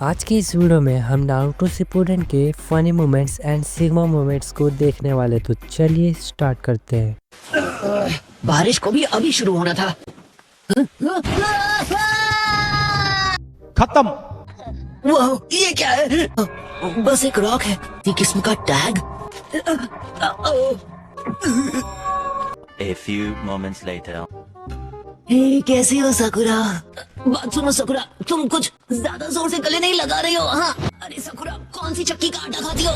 आज की इस वीडियो में हम नारुतो शिपुडेन के funny moments and sigma moments को देखने वाले, तो चलिए स्टार्ट करते हैं। बारिश को भी अभी शुरू होना था। खत्म। वो ये क्या है? बस एक रॉक है। ये किस्म का tag. A few moments later. हे, कैसी हो साकुरा? बात सुनो साकुरा, तुम कुछ ज्यादा जोर से गले नहीं लगा रही हो। हाँ, अरे साकुरा, कौन सी चक्की का आटा खाती हो?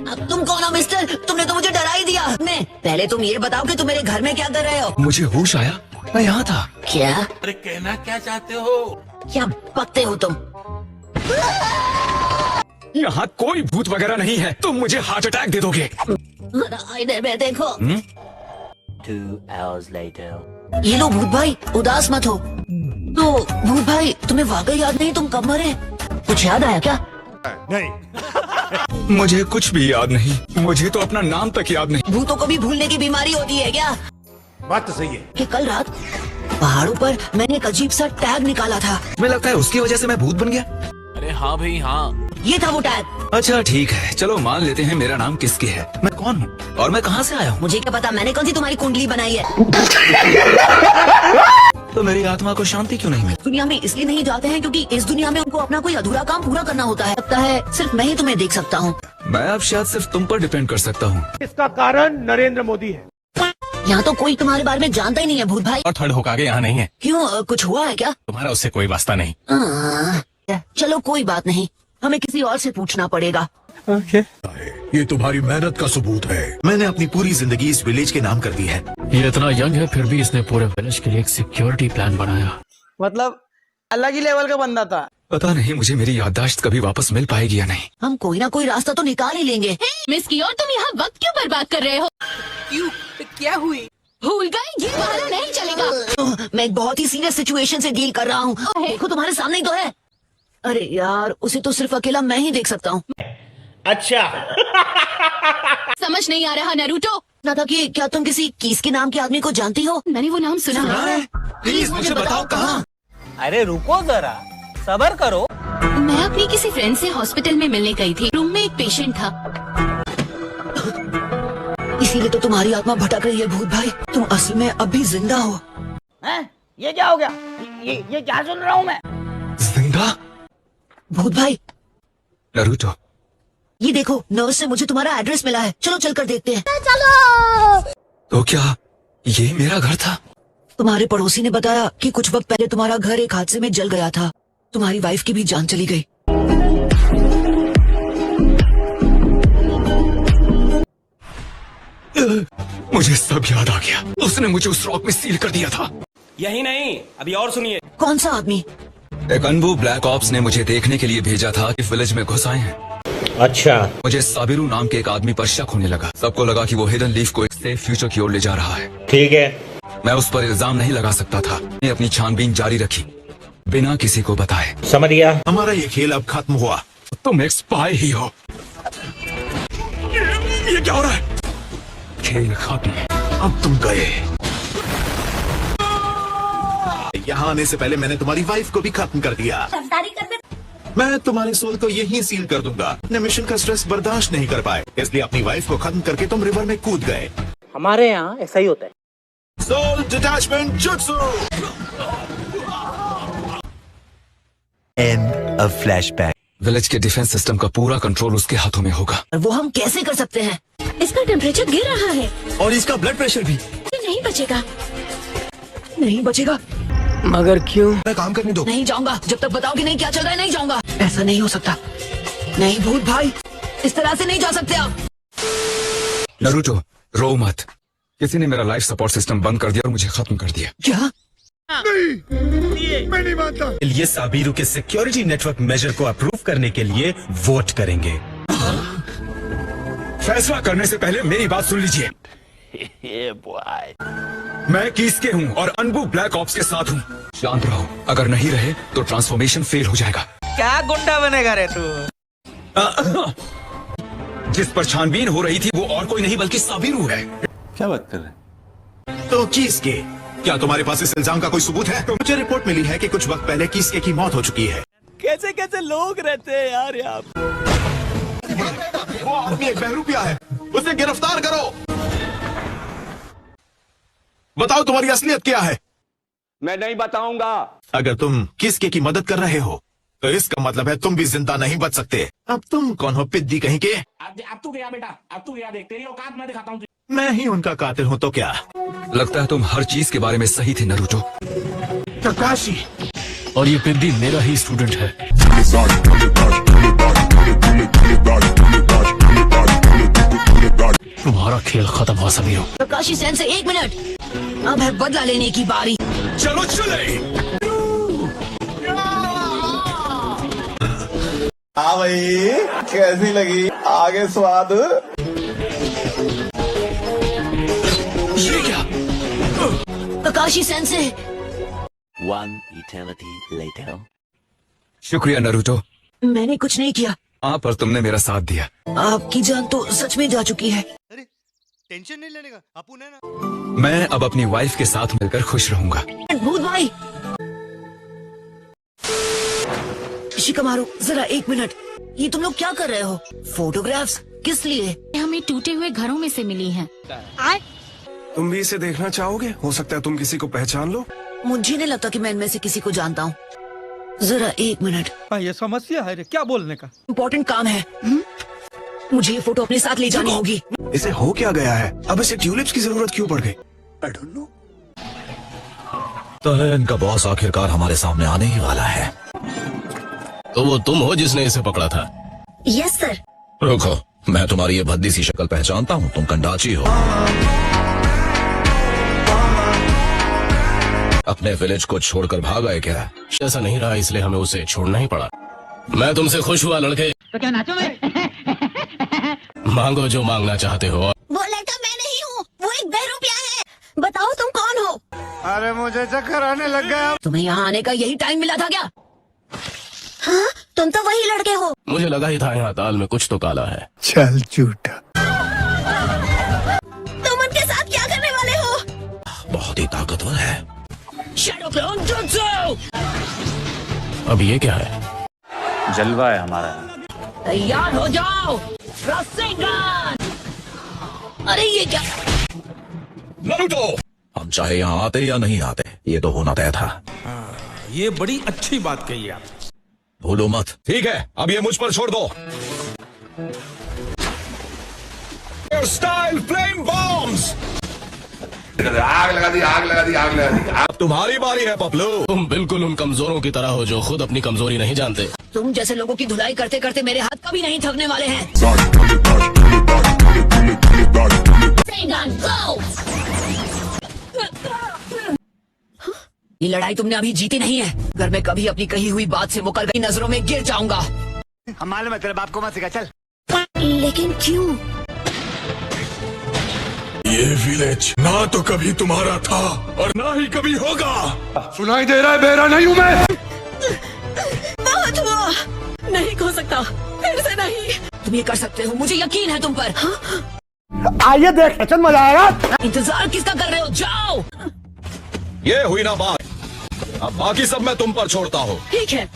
अब तुम कौन हो मिस्टर? तुमने तो मुझे डरा ही दिया। मैं पहले तुम ये बताओ कि तुम मेरे घर में क्या कर रहे हो? मुझे होश आया, मैं यहाँ था। क्या? अरे कहना क्या चाहते हो? क्या बकते हो तुम? यहाँ कोई भूत वगैरह नहीं है, तुम मुझे हार्ट अटैक दे दोगे। जरा इधर में देखो। 2 hours later. ये लो भूत भाई, उदास मत हो। तो भूत भाई, तुम्हें वाकई याद नहीं तुम कब मरे? कुछ याद आया क्या? मुझे कुछ भी याद नहीं, मुझे तो अपना नाम तक याद नहीं। भूतों को भी भूलने की बीमारी होती है क्या? बात तो सही है। कि कल रात पहाड़ों पर मैंने एक अजीब सा टैग निकाला था। तुम्हें लगता है उसकी वजह से मैं भूत बन गया? अरे हाँ भाई हाँ। ये था वो टैग। अच्छा ठीक है, चलो मान लेते हैं मेरा नाम किसके है। मैं कौन हूँ और मैं कहाँ से आया हूँ? मुझे क्या पता, मैंने कौन सी तुम्हारी कुंडली बनाई है? तो मेरी आत्मा को शांति क्यों नहीं मिली? दुनिया में इसलिए नहीं जाते हैं क्योंकि इस दुनिया में उनको अपना कोई अधूरा काम पूरा करना होता है। लगता है सिर्फ मैं ही तुम्हें देख सकता हूँ। मैं अब शायद सिर्फ तुम पर डिपेंड कर सकता हूँ। इसका कारण नरेंद्र मोदी है। यहाँ तो कोई तुम्हारे बारे में जानता ही नहीं है भूत भाई। और थर्ड होकागे यहाँ नहीं है। क्यों, कुछ हुआ है क्या? तुम्हारा उससे कोई वास्ता नहीं। चलो कोई बात नहीं, हमें किसी और से पूछना पड़ेगा। ये तुम्हारी मेहनत का सबूत है। मैंने अपनी पूरी जिंदगी इस विलेज के नाम कर दी है। ये इतना यंग है फिर भी इसने पूरे विलेज के लिए एक सिक्योरिटी प्लान बनाया। मतलब अलग ही लेवल का बंदा था। पता नहीं मुझे मेरी याददाश्त कभी वापस मिल पाएगी या नहीं। हम कोई ना कोई रास्ता तो निकाल ही लेंगे। मिस की, और तुम यहाँ वक्त क्यों बर्बाद कर रहे हो? क्यों, क्या हुई? भूल गए, ये बहाना नहीं चलेगा। मैं एक बहुत ही सीरियस सिचुएशन से डील कर रहा हूँ। देखो तुम्हारे सामने ही तो है। अरे यार, उसे तो सिर्फ अकेला मैं ही देख सकता हूँ। अच्छा। समझ नहीं आ रहा नारुतो। ना था कि क्या तुम किसी कीस के नाम के आदमी को जानती हो? मैंने वो नाम सुना है। प्लीज मुझे बताओ कहाँ। अरे रुको जरा, सब्र करो। मैं अपनी किसी फ्रेंड से हॉस्पिटल में मिलने गई थी। रूम में एक पेशेंट था। इसीलिए तो तुम्हारी आत्मा भटक रही है भूत भाई। तुम असल में अभी जिंदा हो। हैं? ये क्या हो गया? ये क्या सुन रहा हूँ मैं? जिंदा? भूत भाई, नारुतो, ये देखो, नर्स से मुझे तुम्हारा एड्रेस मिला है। चलो चलकर देखते हैं। तो क्या ये मेरा घर था? तुम्हारे पड़ोसी ने बताया कि कुछ वक्त पहले तुम्हारा घर एक हादसे में जल गया था। तुम्हारी वाइफ की भी जान चली गई। मुझे सब याद आ गया। उसने मुझे उस रॉक में सील कर दिया था। यही नहीं, अभी और सुनिए। कौन सा आदमी? एक अनबू ब्लैक ऑप्स ने मुझे देखने के लिए भेजा था कि विलेज में घुस आए हैं। अच्छा। मुझे साबिरू नाम के एक आदमी पर शक होने लगा। सबको लगा कि वो हिडन लीफ को एक सेफ फ्यूचर की ओर ले जा रहा है। ठीक है। मैं उस पर इल्जाम नहीं लगा सकता था। मैंने अपनी छानबीन जारी रखी बिना किसी को बताए। समझ गया। हमारा ये खेल अब खत्म हुआ। तुम एक स्पाई ही हो। ये क्या हो रहा है? खेल खत्म। अब तुम गए। यहाँ आने से पहले मैंने तुम्हारी वाइफ को भी खत्म कर दिया। मैं तुम्हारे सोल को यहीं सील कर दूंगा। अपने मिशन का स्ट्रेस बर्दाश्त नहीं कर पाए, इसलिए अपनी वाइफ को खत्म करके तुम रिवर में कूद गए। हमारे यहाँ ऐसा ही होता है। Soul detachment jutsu. End of flashback. Village के डिफेंस सिस्टम का पूरा कंट्रोल उसके हाथों में होगा। वो हम कैसे कर सकते हैं? इसका टेम्परेचर गिर रहा है। और इसका ब्लड प्रेशर भी। ये नहीं बचेगा। नहीं बचेगा। मगर क्यों? मैं काम करने दो। नहीं जाऊंगा जब तक बताओगे नहीं क्या चल रहा है। नहीं जाऊंगा। ऐसा नहीं हो सकता। नहीं भूत भाई, इस तरह से नहीं जा सकते आप। नारुतो, रो मत। किसी ने मेरा लाइफ सपोर्ट सिस्टम बंद कर दिया और मुझे खत्म कर दिया। क्या? मैं नहीं मानता। ये साबिरू के सिक्योरिटी नेटवर्क मेजर को अप्रूव करने के लिए वोट करेंगे। फैसला करने से पहले मेरी बात सुन लीजिए। Yeah, boy. मैं किसके हूँ और अनबू ब्लैक ऑप्स के साथ हूँ। शांत रहो, अगर नहीं रहे तो ट्रांसफॉर्मेशन फेल हो जाएगा। क्या गुंडा बनेगा रे तू? जिस पर छानबीन हो रही थी वो और कोई नहीं बल्कि साबिरू है। क्या बात कर रहे हैं? तो किसके? क्या तुम्हारे पास इस इल्जाम का कोई सबूत है? मुझे रिपोर्ट मिली है कि कुछ वक्त पहले किसके की मौत हो चुकी है। कैसे कैसे लोग रहते हैं यार यहाँ पे। वो आदमी एक बहरूपिया है, उसे गिरफ्तार करो। बताओ तुम्हारी असलियत क्या है? मैं नहीं बताऊंगा। अगर तुम किसके की मदद कर रहे हो तो इसका मतलब है तुम भी जिंदा नहीं बच सकते। अब तुम कौन हो पिद्दी कहीं के? अब तू गया बेटा, अब तू गया, देख तेरी औकात मैं दिखाता हूँ। मैं ही उनका कातिल हूँ तो क्या? लगता है तुम हर चीज के बारे में सही थे नरूटो। ककाशी, और ये पिद्दी मेरा ही स्टूडेंट है। तुम्हारा खेल खत्म हुआ सभी हो। प्रकाशी सेन से 1 मिनट, अब है बदला लेने की बारी। चलो चले। हाँ भाई, कैसी लगी आगे स्वाद? ये क्या? प्रकाशी सेन से। One eternity later. शुक्रिया नरूटो। मैंने कुछ नहीं किया। हाँ, पर तुमने मेरा साथ दिया। आपकी जान तो सच में जा चुकी है। टेंशन नहीं लेने का, अपुन है ना। मैं अब अपनी वाइफ के साथ मिलकर खुश रहूंगा। भूत भाई, शिकमारू जरा 1 मिनट, ये तुम लोग क्या कर रहे हो? फोटोग्राफ्स किस लिए? हमें टूटे हुए घरों में से मिली हैं। तुम भी इसे देखना चाहोगे? हो सकता है तुम किसी को पहचान लो। मुझे नहीं लगता कि मैं इनमें से किसी को जानता हूँ। जरा 1 मिनट। ये समस्या है रे, क्या बोलने का? इम्पोर्टेंट काम है। मुझे ये फोटो अपने साथ ले जानी होगी। इसे हो क्या गया है? अब इसे ट्यूलिप्स की जरूरत क्यों पड़ गई? I don't know. तो है इनका बॉस आखिरकार हमारे सामने आने ही वाला है। तो वो तुम हो जिसने इसे पकड़ा था? Yes sir. रुको, मैं तुम्हारी ये भद्दी सी शक्ल पहचानता हूँ। तुम कंडाची हो। अपने विलेज को छोड़कर भाग आए क्या? ऐसा नहीं रहा, इसलिए हमें उसे छोड़ना ही पड़ा। मैं तुमसे खुश हुआ लड़के। तो क्या नाचो मैं? मांगो जो मांगना चाहते हो। वो लड़का मैं नहीं हूँ, वो एक बहरूपिया है। बताओ तुम कौन हो? अरे मुझे चक्कर आने लग गया। तुम्हें यहाँ आने का यही टाइम मिला था क्या? हाँ, तुम तो वही लड़के हो। मुझे लगा ही था यहाँ ताल में कुछ तो काला है। चल झूठा। तुम उनके साथ क्या करने वाले हो? बहुत ही ताकतवर है। Shadow clone jutsu. अब ये क्या है? जलवा है हमारा। तैयार हो जाओ, रसेगन। अरे ये क्या? नरूटो, हम चाहे यहाँ आते या नहीं आते, ये तो होना तय था। ये बड़ी अच्छी बात कही आप। भूलो मत। ठीक है, अब ये मुझ पर छोड़ दो। Style flame bombs. आग लगा दी, आग लगा दी, आग लगा दी। अब तुम्हारी बारी है पपलू। तुम बिल्कुल उन कमजोरों की तरह हो जो खुद अपनी कमजोरी नहीं जानते। तुम जैसे लोगों की धुलाई करते करते मेरे हाथ कभी नहीं थकने वाले हैं। Rasengan, go! ये लड़ाई तुमने अभी जीती नहीं है। अगर मैं कभी अपनी कही हुई बात से मुकर गई, नजरों में गिर जाऊंगा। हम मालूम है तेरे बाप को मत सिखा, चल। लेकिन क्यों? ये विलेज ना तो कभी तुम्हारा था और ना ही कभी होगा। सुनाई दे रहा है? बेरा नहीं हूँ मैं। बहुत हुआ, नहीं हो सकता, फिर से नहीं। तुम ये कर सकते हो, मुझे यकीन है तुम पर। आइए देख, चल मजा आएगा। इंतजार किसका कर रहे हो? जाओ। ये हुई ना बात, अब बाकी सब मैं तुम पर छोड़ता हूँ। ठीक है।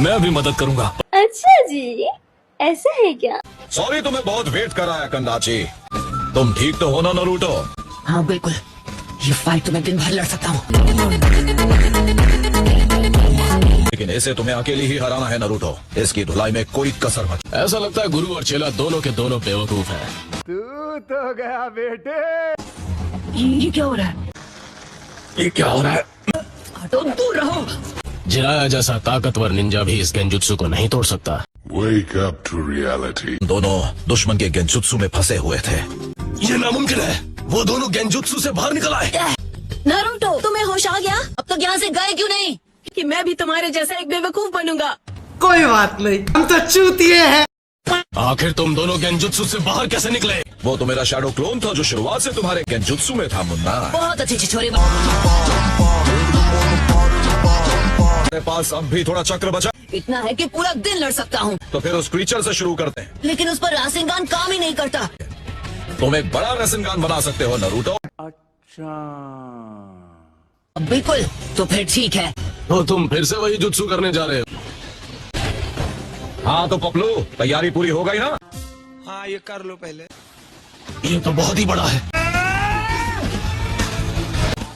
मैं भी मदद करूंगा। अच्छा जी, ऐसा है क्या? सॉरी, तुम्हें बहुत वेट कराया कंदाची। तुम ठीक तो हो ना नरूटो? हाँ बिल्कुल, ये फाइट तो मैं दिन भर लड़ सकता हूँ। लेकिन इसे तुम्हें अकेली ही हराना है नरूटो। इसकी धुलाई में कोई कसर मत। ऐसा लगता है गुरु और चेला दोनों के दोनों बेवकूफ हैं। तू तो गया बेटे। ये क्या हो रहा है? ये क्या हो रहा है? हटो, दूर रहो। जिराया जैसा ताकतवर निंजा भी इस गेंजुत्सु को नहीं तोड़ सकता। Wake up to reality. दोनों दुश्मन के गेंजुत्सु में फंसे हुए थे। ये नामुमकिन है, वो दोनों गेंजुत्सु से बाहर निकल आए। नारुतो, तुम्हें होश आ गया? अब तक यहाँ से गए क्यों नहीं? कि मैं भी तुम्हारे जैसा एक बेवकूफ बनूंगा। कोई बात नहीं, हम तो चूतिए हैं। आखिर तुम दोनों गेंजुत्सु से बाहर कैसे निकले? वो तो मेरा शैडो क्लोन था जो शुरुआत से तुम्हारे गेंजुत्सु में था मुन्ना। बहुत अच्छे छिछोरे। मेरे पास अब भी थोड़ा चक्र बचा। इतना है कि पूरा दिन लड़ सकता हूँ। तो फिर उस क्रीचर से शुरू करते हैं। लेकिन उस पर रासेंगान काम ही नहीं करता। तुम एक बड़ा रेसिंगान बना सकते हो नरूटो। बिल्कुल, तो फिर ठीक है। तो तुम फिर से वही जुत्सु करने जा रहे हो? हाँ तो पपलू, तैयारी पूरी हो गई ना? हाँ ये कर लो पहले। ये तो बहुत ही बड़ा है।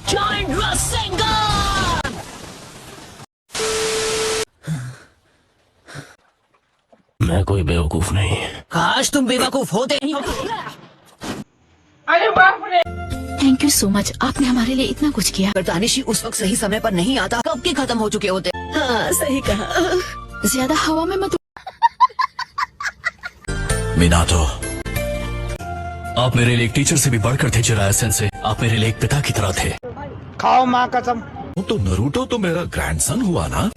Giant Rasengan! मैं कोई बेवकूफ नहीं। काश तुम बेवकूफ होते ही। थैंक यू सो मच, आपने हमारे लिए इतना कुछ किया। अगर दानिशी उस वक्त सही समय पर नहीं आता, कब के खत्म हो चुके होते। हाँ सही कहा। ज्यादा हवा में मत। मिनातो, आप मेरे लिए एक टीचर से भी बढ़कर थे जिराया सेंसे। आप मेरे लिए एक पिता की तरह थे। खाओ माँ कसम। तो नरूटो तो मेरा ग्रैंडसन हुआ ना?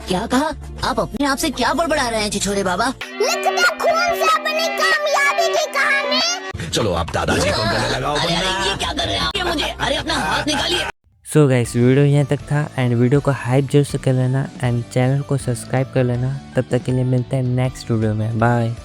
क्या कहा? आप अपने आप से क्या बड़बड़ा रहे हैं छिछोरे बाबा? चलो आप दादाजी को गले लगाओ। अरे ये क्या कर रहे हैं आप? ये मुझे, अरे अपना हाथ निकालिए। सो गाइस, वीडियो यहाँ तक था एंड वीडियो को हाइप जरूर से कर लेना एंड चैनल को सब्सक्राइब कर लेना। तब तक के लिए मिलते हैं नेक्स्ट वीडियो में। बाय।